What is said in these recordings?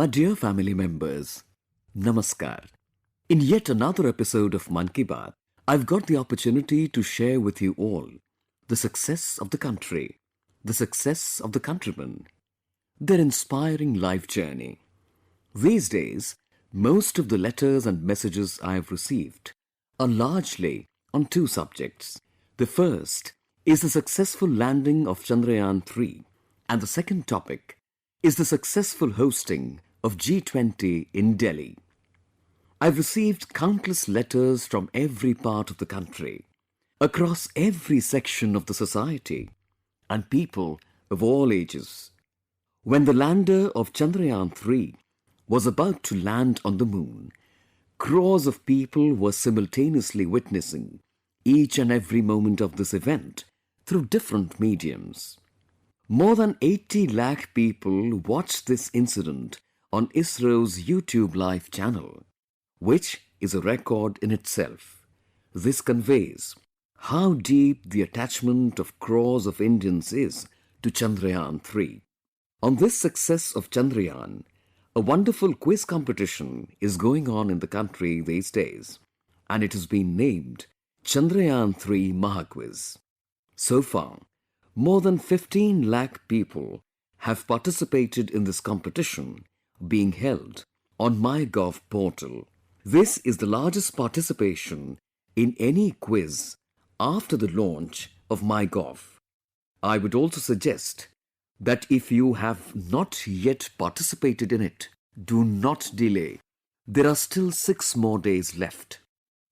My dear family members, Namaskar. In yet another episode of Mann Ki Baat, I've got the opportunity to share with you all the success of the country, the success of the countrymen, their inspiring life journey. These days, most of the letters and messages I have received are largely on two subjects. The first is the successful landing of Chandrayaan-3, and the second topic is the successful hosting of G20 in Delhi. I've received countless letters from every part of the country, across every section of the society, and people of all ages. When the lander of Chandrayaan-3 was about to land on the moon, crores of people were simultaneously witnessing each and every moment of this event through different mediums. More than 80 lakh people watched this incident on ISRO's YouTube live channel, which is a record in itself. This conveys how deep the attachment of crores of Indians is to Chandrayaan-3. On this success of Chandrayaan, a wonderful quiz competition is going on in the country these days, and it has been named Chandrayaan-3 Mahaquiz. So far, more than 15 lakh people have participated in this competition being held on MyGov portal. This is the largest participation in any quiz after the launch of MyGov. I would also suggest that if you have not yet participated in it, do not delay. There are still 6 more days left.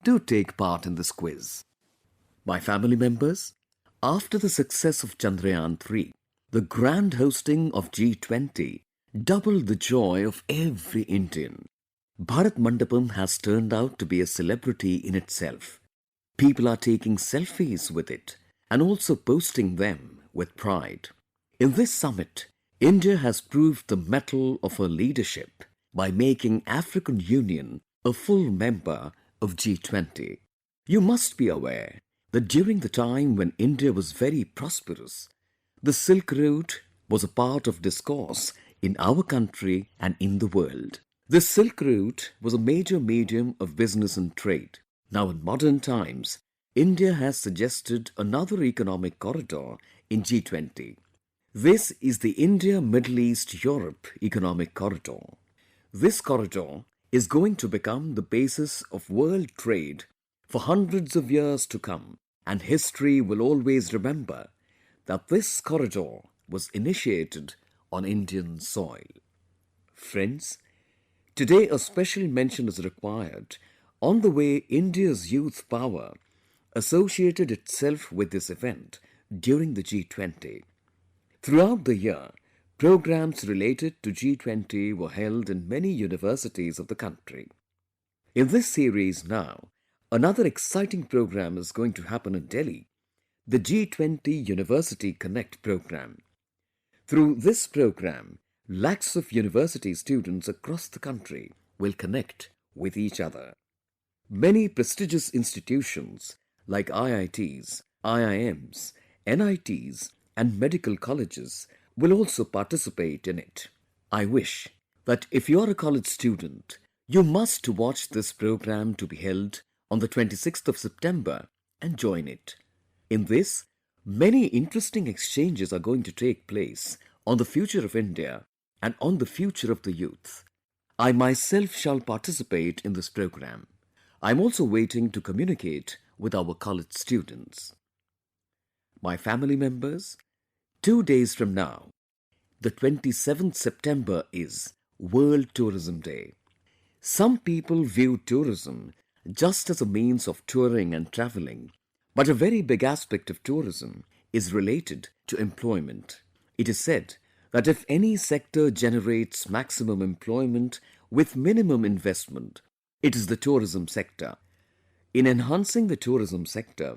Do take part in this quiz. My family members, after the success of Chandrayaan-3, the grand hosting of G20 doubled the joy of every Indian. Bharat Mandapam has turned out to be a celebrity in itself. People are taking selfies with it and also posting them with pride. In this summit, India has proved the mettle of her leadership by making African Union a full member of G20. You must be aware that during the time when India was very prosperous, the Silk Road was a part of discourse in our country and in the world. The Silk Route was a major medium of business and trade. Now in modern times, India has suggested another economic corridor in G20. This is the India-Middle East-Europe Economic Corridor. This corridor is going to become the basis of world trade for hundreds of years to come, and history will always remember that this corridor was initiated on Indian soil. Friends, today a special mention is required on the way India's youth power associated itself with this event during the G20. Throughout the year, programs related to G20 were held in many universities of the country. In this series now, another exciting program is going to happen in Delhi, the G20 University Connect program. Through this program, lakhs of university students across the country will connect with each other. Many prestigious institutions like IITs, IIMs, NITs, and medical colleges will also participate in it. I wish that if you are a college student, you must watch this program to be held on the 26th of September and join it. In this, many interesting exchanges are going to take place on the future of India and on the future of the youth. I myself shall participate in this program. I am also waiting to communicate with our college students. My family members, 2 days from now, the 27th September is World Tourism Day. Some people view tourism just as a means of touring and traveling, but a very big aspect of tourism is related to employment. It is said that if any sector generates maximum employment with minimum investment, it is the tourism sector. In enhancing the tourism sector,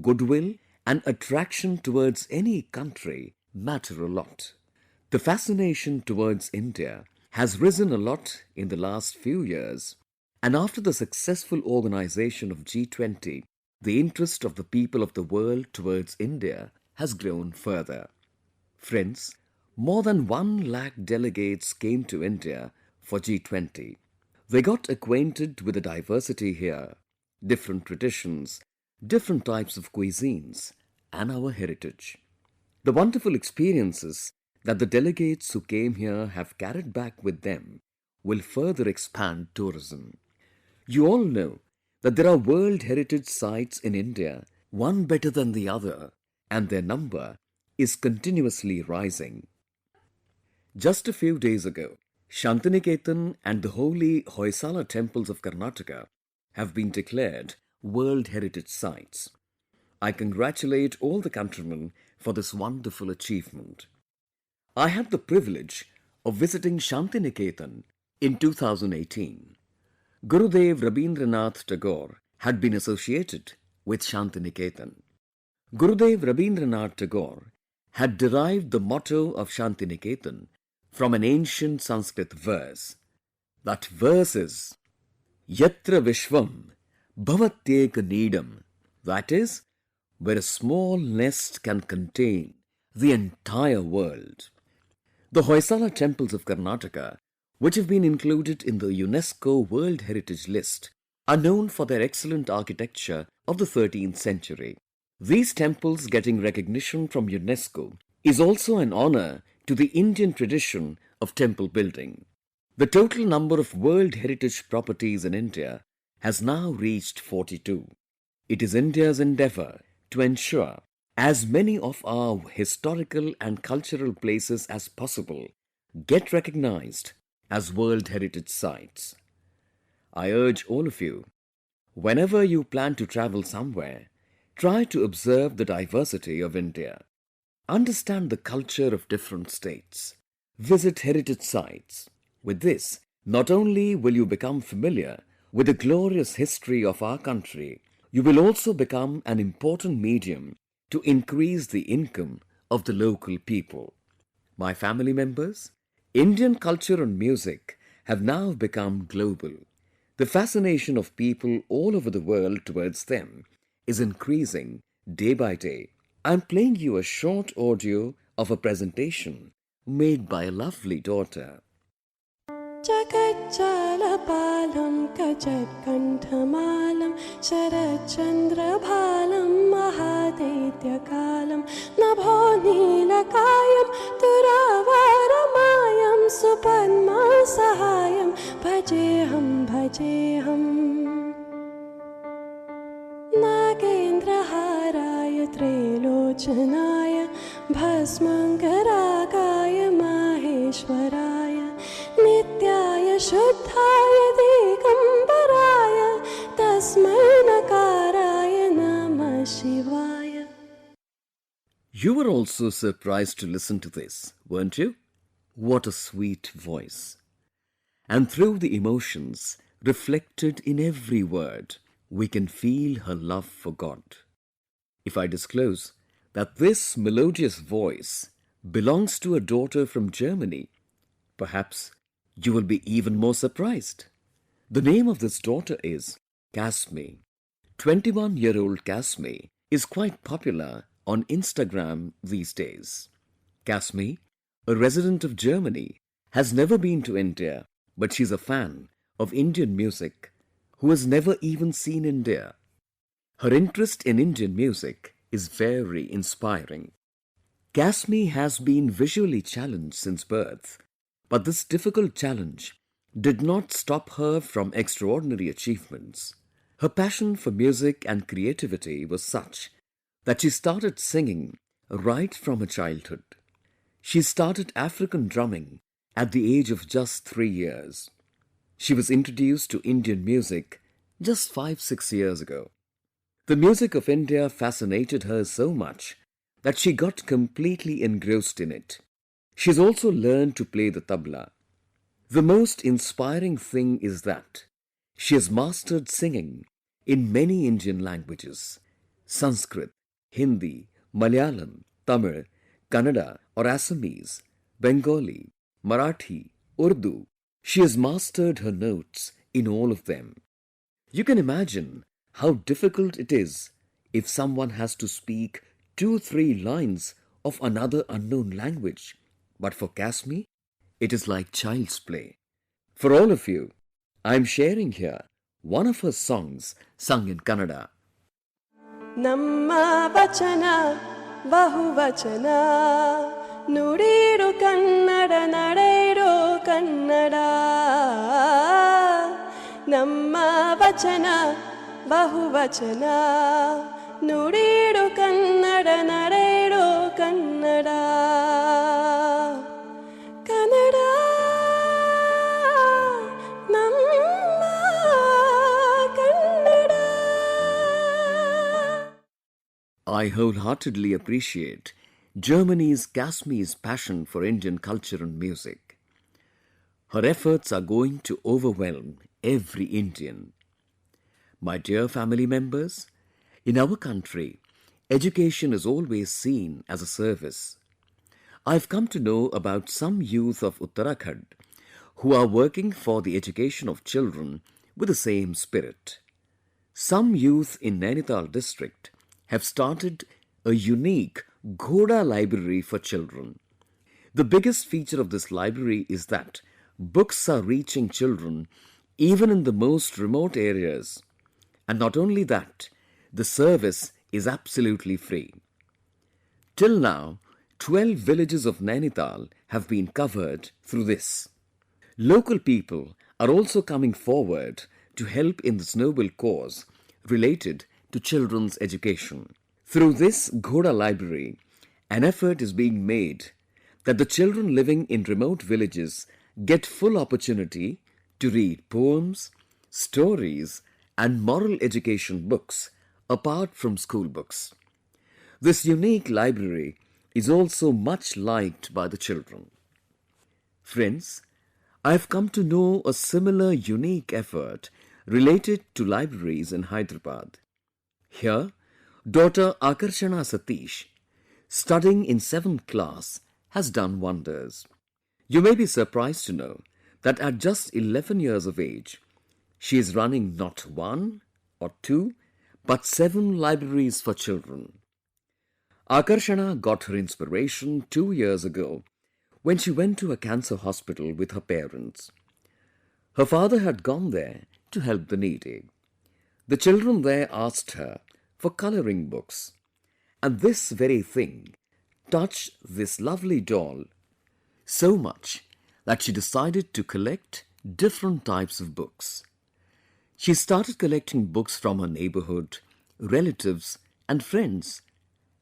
goodwill and attraction towards any country matter a lot. The fascination towards India has risen a lot in the last few years, and after the successful organization of G20, the interest of the people of the world towards India has grown further. Friends, more than 1 lakh delegates came to India for G20. They got acquainted with the diversity here, different traditions, different types of cuisines, and our heritage. The wonderful experiences that the delegates who came here have carried back with them will further expand tourism. You all know that there are World Heritage Sites in India, one better than the other, and their number is continuously rising. Just a few days ago, Shantiniketan and the holy Hoysala temples of Karnataka have been declared World Heritage Sites. I congratulate all the countrymen for this wonderful achievement. I had the privilege of visiting Shantiniketan in 2018. Gurudev Rabindranath Tagore had been associated with Shantiniketan. Gurudev Rabindranath Tagore had derived the motto of Shantiniketan from an ancient Sanskrit verse. That verse is Yatra Vishwam Bhavatyeka Needam, that is, where a small nest can contain the entire world. The Hoysala temples of Karnataka, which have been included in the UNESCO World Heritage List, are known for their excellent architecture of the 13th century. These temples getting recognition from UNESCO is also an honor to the Indian tradition of temple building. The total number of World Heritage properties in India has now reached 42. It is India's endeavor to ensure as many of our historical and cultural places as possible get recognized as World Heritage Sites. I urge all of you, whenever you plan to travel somewhere, try to observe the diversity of India. Understand the culture of different states. Visit heritage sites. With this, not only will you become familiar with the glorious history of our country, you will also become an important medium to increase the income of the local people. My family members, Indian culture and music have now become global. The fascination of people all over the world towards them is increasing day by day. I'm playing you a short audio of a presentation made by a lovely daughter. जगज्जालपालं कजत्कण्ठमालं शरच्चन्द्रभालं महादैत्यकालं नभो नीलकायं तुरावारमायं सुपद्मासहायं भजेऽहं नागेन्द्रहाराय त्रैलोचनाय भस्मङ्गरागाय माहेश्वराय नित्याय शुद्धाय दिगम्बराय तस्मै नकाराय नमः शिवाय. You were also surprised to listen to this, weren't you? What a sweet voice. And through the emotions reflected in every word, we can feel her love for God. If I disclose that this melodious voice belongs to a daughter from Germany, perhaps you will be even more surprised. The name of this daughter is Kasmi. 21-year-old Kasmi is quite popular on Instagram these days. Kasmi, a resident of Germany, has never been to India, but she's a fan of Indian music who has never even seen India. Her interest in Indian music is very inspiring. Kasmi has been visually challenged since birth, but this difficult challenge did not stop her from extraordinary achievements. Her passion for music and creativity was such that she started singing right from her childhood. She started African drumming at the age of just 3 years. She was introduced to Indian music just 5-6 years ago. The music of India fascinated her so much that she got completely engrossed in it. She's also learned to play the tabla. The most inspiring thing is that she has mastered singing in many Indian languages: Sanskrit, Hindi, Malayalam, Tamil, Kannada or Assamese, Bengali, Marathi, Urdu. She has mastered her notes in all of them. You can imagine how difficult it is if someone has to speak 2-3 lines of another unknown language. But for Kasmi, it is like child's play. For all of you, I am sharing here one of her songs sung in Kannada. ನಮ್ಮ ವಚನ ಬಹುವಚನ ನುಡಿಡು ಕನ್ನಡ ನಡೆಯಿರೋ ಕನ್ನಡ ನಮ್ಮ ವಚನ ಬಹುವಚನ ನುಡಿಡು ಕನ್ನಡ ನಡೆಯಿರೋ ಕನ್ನಡ ಕನ್ನಡ ನಮ್ಮ Kannada. I wholeheartedly appreciate Germany's Kasmi's passion for Indian culture and music. Her efforts are going to overwhelm every Indian. My dear family members, in our country, education is always seen as a service. I've come to know about some youth of Uttarakhand who are working for the education of children with the same spirit. Some youth in Nainital district have started a unique Ghoda library for children. The biggest feature of this library is that books are reaching children even in the most remote areas. And not only that, the service is absolutely free. Till now, 12 villages of Nainital have been covered through this. Local people are also coming forward to help in this noble cause related to children's education. Through this Ghoda library, an effort is being made that the children living in remote villages get full opportunity to read poems, stories, and moral education books apart from school books. This unique library is also much liked by the children. Friends, I have come to know a similar unique effort related to libraries in Hyderabad. Here, daughter Akarshana Satish, studying in 7th class, has done wonders. You may be surprised to know that at just 11 years of age, she is running not one or two, but 7 libraries for children. Akarshana got her inspiration 2 years ago when she went to a cancer hospital with her parents. Her father had gone there to help the needy. The children there asked her for coloring books, and this very thing touched this lovely doll so much that she decided to collect different types of books. She started collecting books from her neighborhood, relatives, and friends,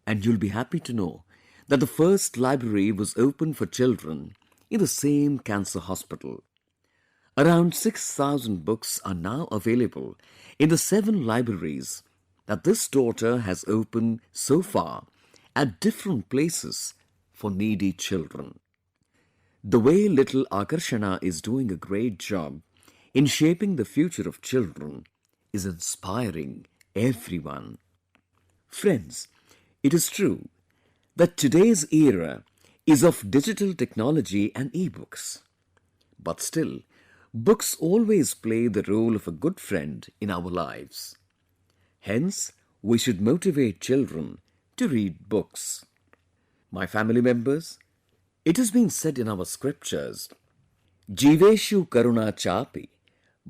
and you'll be happy to know that the first library was opened for children in the same cancer hospital. Around 6,000 books are now available in the 7 libraries that this daughter has opened so far at different places for needy children. The way little Akarshana is doing a great job in shaping the future of children is inspiring everyone. Friends, it is true that today's era is of digital technology and e-books. But still, books always play the role of a good friend in our lives. Hence, we should motivate children to read books. My family members, it has been said in our scriptures, Jiveshu karuna chapi,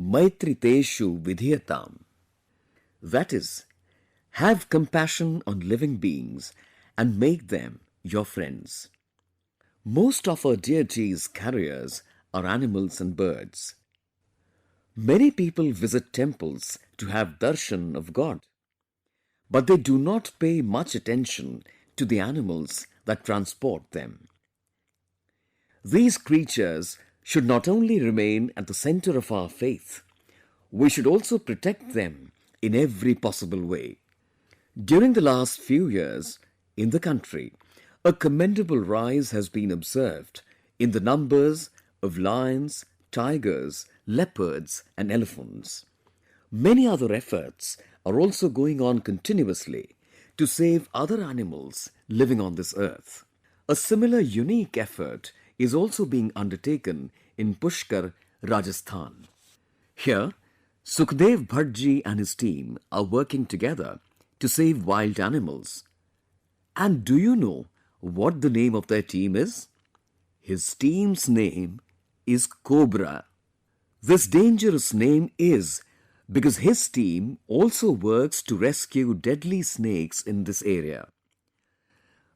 maitriteshu vidhiyatam. That is, have compassion on living beings and make them your friends. Most of our deities' carriers are animals and birds. Many people visit temples to have darshan of God, but they do not pay much attention to the animals that transport them. These creatures should not only remain at the center of our faith, we should also protect them in every possible way. During the last few years, in the country, a commendable rise has been observed in the numbers of lions, tigers, leopards, and elephants. Many other efforts are also going on continuously to save other animals living on this earth. A similar unique effort is also being undertaken in Pushkar, Rajasthan. Here, Sukhdev Bhattji and his team are working together to save wild animals. And do you know what the name of their team is? His team's name is Cobra. This dangerous name is because his team also works to rescue deadly snakes in this area.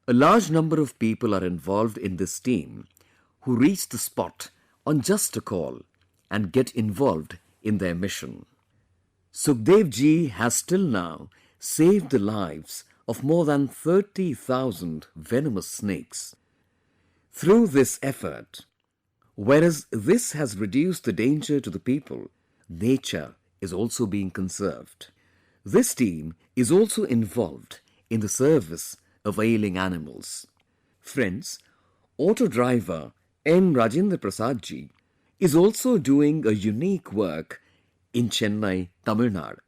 A large number of people are involved in this team who reach the spot on just a call and get involved in their mission. Sukhdev ji has till now saved the lives of more than 30,000 venomous snakes. Through this effort, whereas this has reduced the danger to the people, nature is also being conserved. This team is also involved in the service of ailing animals. Friends, auto driver M. Rajendra Prasad ji is also doing a unique work in Chennai, Tamil Nadu.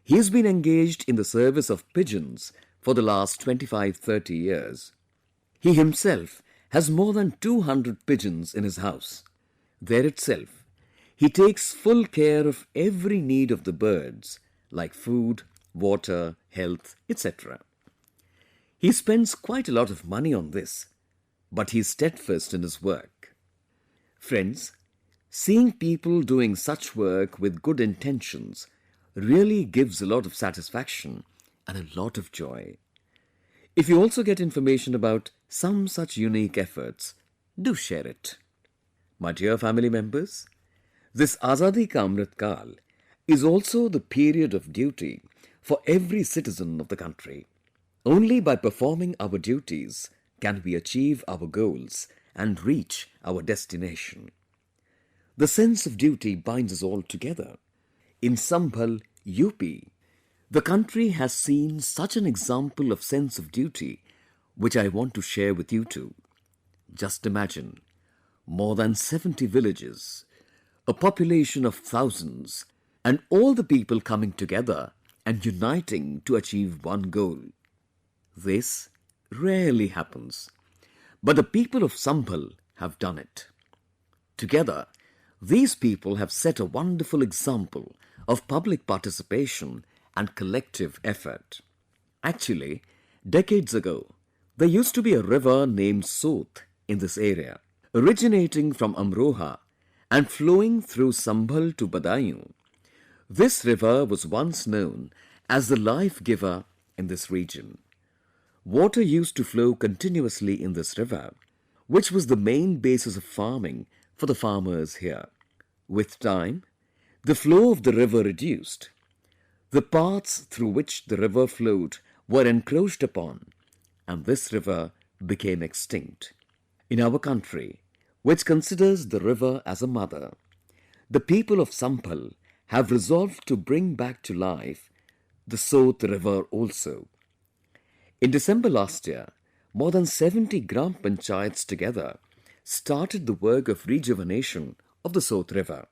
He has been engaged in the service of pigeons for the last 25-30 years. He himself has more than 200 pigeons in his house. There itself, he takes full care of every need of the birds like food, water, health, etc. He spends quite a lot of money on this, but he is steadfast in his work. Friends, seeing people doing such work with good intentions really gives a lot of satisfaction and a lot of joy. If you also get information about some such unique efforts, do share it. My dear family members, this Azadi Ka Amrit Kal is also the period of duty for every citizen of the country. Only by performing our duties can we achieve our goals and reach our destination. The sense of duty binds us all together. In Sambhal, UP, the country has seen such an example of sense of duty which I want to share with you too. Just imagine, more than 70 villages, a population of thousands, and all the people coming together and uniting to achieve one goal. This rarely happens, but the people of Sambhal have done it. Together, these people have set a wonderful example of public participation and collective effort. Actually, decades ago, there used to be a river named Sot in this area, originating from Amroha and flowing through Sambhal to Badaयूं. This river was once known as the life giver in this region. Water used to flow continuously in this river, which was the main basis of farming for the farmers here. With time, the flow of the river reduced. The paths through which the river flowed were encroached upon, and this river became extinct. In our country, which considers the river as a mother, the people of Sambhal have resolved to bring back to life the Sot river also. In December last year, more than 70 Gram Panchayats together started the work of rejuvenation of the Sot river.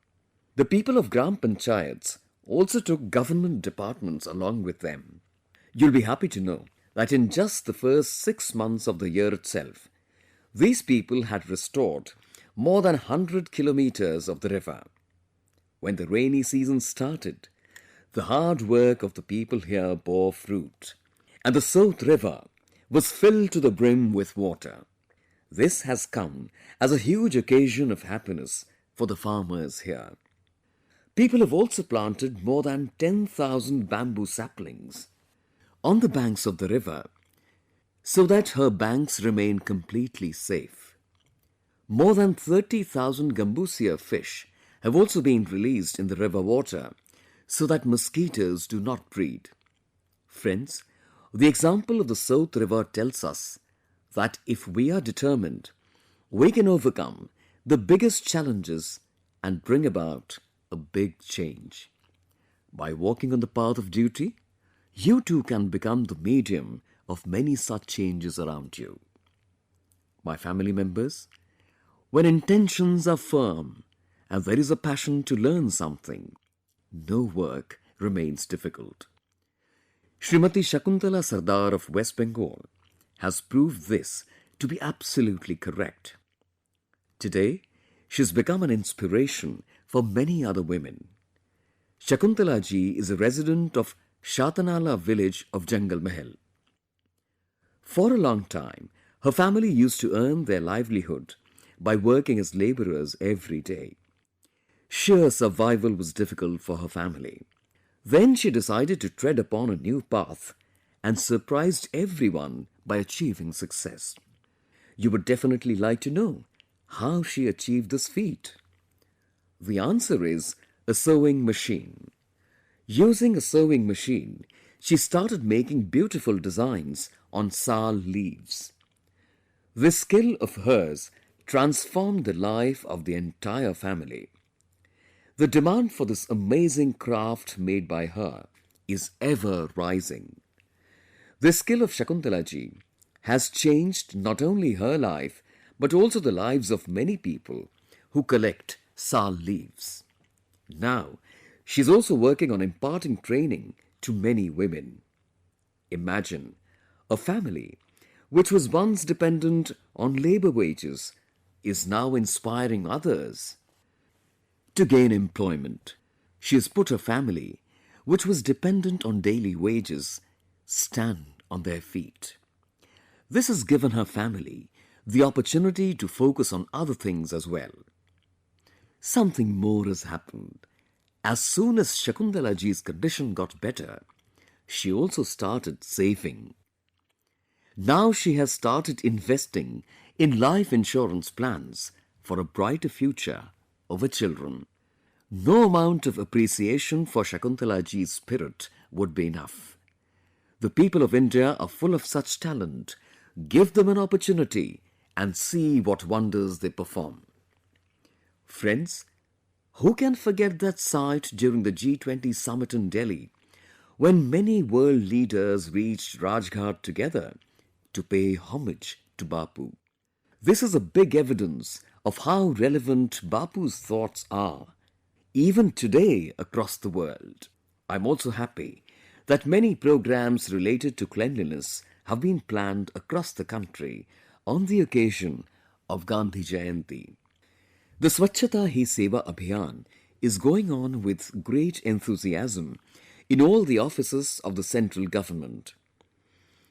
The people of Gram Panchayats also took government departments along with them. You'll be happy to know that in just the first 6 months of the year itself, these people had restored more than 100 kilometers of the river. When the rainy season started, the hard work of the people here bore fruit, and the Sot river was filled to the brim with water. This has come as a huge occasion of happiness for the farmers here. People have also planted more than 10,000 bamboo saplings on the banks of the river so that her banks remain completely safe. More than 30,000 Gambusia fish have also been released in the river water so that mosquitoes do not breed. Friends, the example of the Sot river tells us that if we are determined, we can overcome the biggest challenges and bring about a big change. By walking on the path of duty, you too can become the medium of many such changes around you. My family members, when intentions are firm and there is a passion to learn something, no work remains difficult. Srimati Shakuntala Sardar of West Bengal has proved this to be absolutely correct. Today, she has become an inspiration for many other women. Shakuntala ji is a resident of Shatanala village of Jangal Mahal. For a long time, her family used to earn their livelihood by working as labourers every day. Sheer survival was difficult for her family. Then she decided to tread upon a new path and surprised everyone by achieving success. You would definitely like to know how she achieved this feat. The answer is a sewing machine. Using a sewing machine, she started making beautiful designs on sal leaves. This skill of hers transformed the life of the entire family. The demand for this amazing craft made by her is ever rising. The skill of Shakuntalaji has changed not only her life but also the lives of many people who collect sal leaves. Now, she's also working on imparting training to many women. Imagine a family which was once dependent on labor wages is now inspiring others to gain employment. She has put her family, which was dependent on daily wages, stand on their feet. This has given her family the opportunity to focus on other things as well. Something more has happened. As soon as Shakuntalaji's condition got better, she also started saving. Now she has started investing in life insurance plans for a brighter future of her children. No amount of appreciation for Shakuntalaji's spirit would be enough. The people of India are full of such talent. Give them an opportunity and see what wonders they perform. Friends, who can forget that sight during the G20 summit in Delhi, when many world leaders reached Rajghat together to pay homage to Bapu? This is a big evidence of how relevant Bapu's thoughts are, even today across the world. I'm also happy that many programs related to cleanliness have been planned across the country on the occasion of Gandhi Jayanti. The Swachhata Hi Seva Abhiyan is going on with great enthusiasm in all the offices of the central government.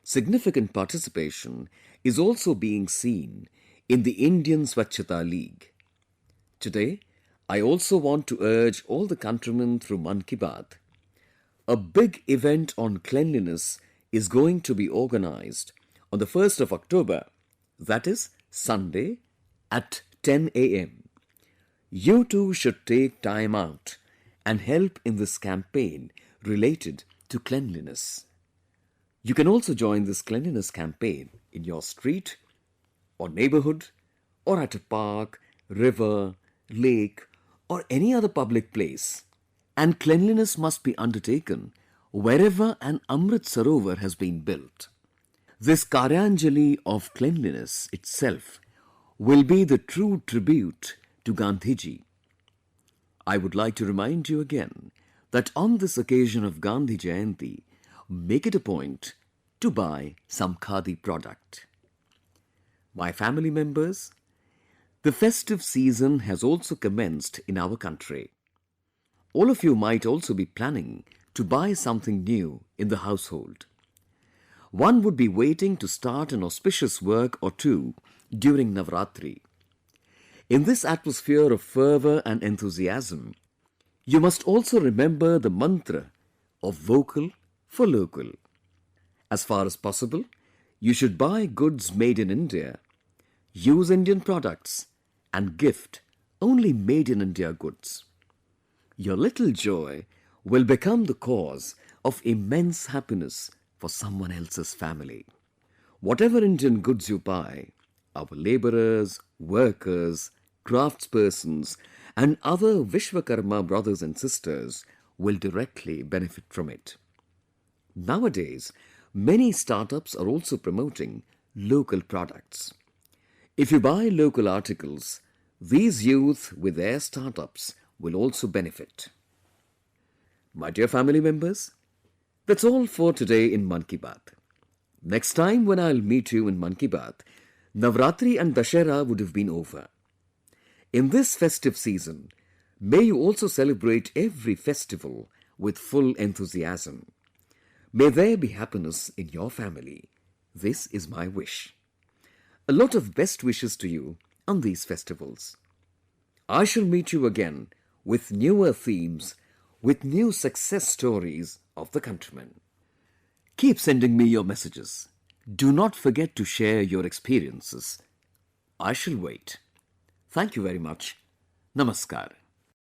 Significant participation is also being seen in the Indian Swachhata League. Today, I also want to urge all the countrymen through Mann Ki Baat. A big event on cleanliness is going to be organized on the 1st of October, that is Sunday at 10 a.m. You too should take time out and help in this campaign related to cleanliness. You can also join this cleanliness campaign in your street or neighborhood or at a park, river, lake or any other public place. And cleanliness must be undertaken wherever an Amrit Sarovar has been built. This Karyanjali of cleanliness itself will be the true tribute to Gandhiji. I would like to remind you again that on this occasion of Gandhi Jayanti, make it a point to buy some khadi product. My family members, the festive season has also commenced in our country. All of you might also be planning to buy something new in the household. One would be waiting to start an auspicious work or two during Navratri. In this atmosphere of fervour and enthusiasm, you must also remember the mantra of vocal for local. As far as possible, you should buy goods made in India, use Indian products and gift only made in India goods. Your little joy will become the cause of immense happiness for someone else's family. Whatever Indian goods you buy, our labourers, workers, craftspersons and other Vishwakarma brothers and sisters will directly benefit from it. Nowadays, many startups are also promoting local products. If you buy local articles, these youth with their startups will also benefit. My dear family members, that's all for today in Mann Ki Baat. Next time when I'll meet you in Mann Ki Baat, Navratri and Dashera would have been over. In this festive season, may you also celebrate every festival with full enthusiasm. May there be happiness in your family. This is my wish. A lot of best wishes to you on these festivals. I shall meet you again with newer themes, with new success stories of the countrymen. Keep sending me your messages. Do not forget to share your experiences. I shall wait. Thank you very much. Namaskar.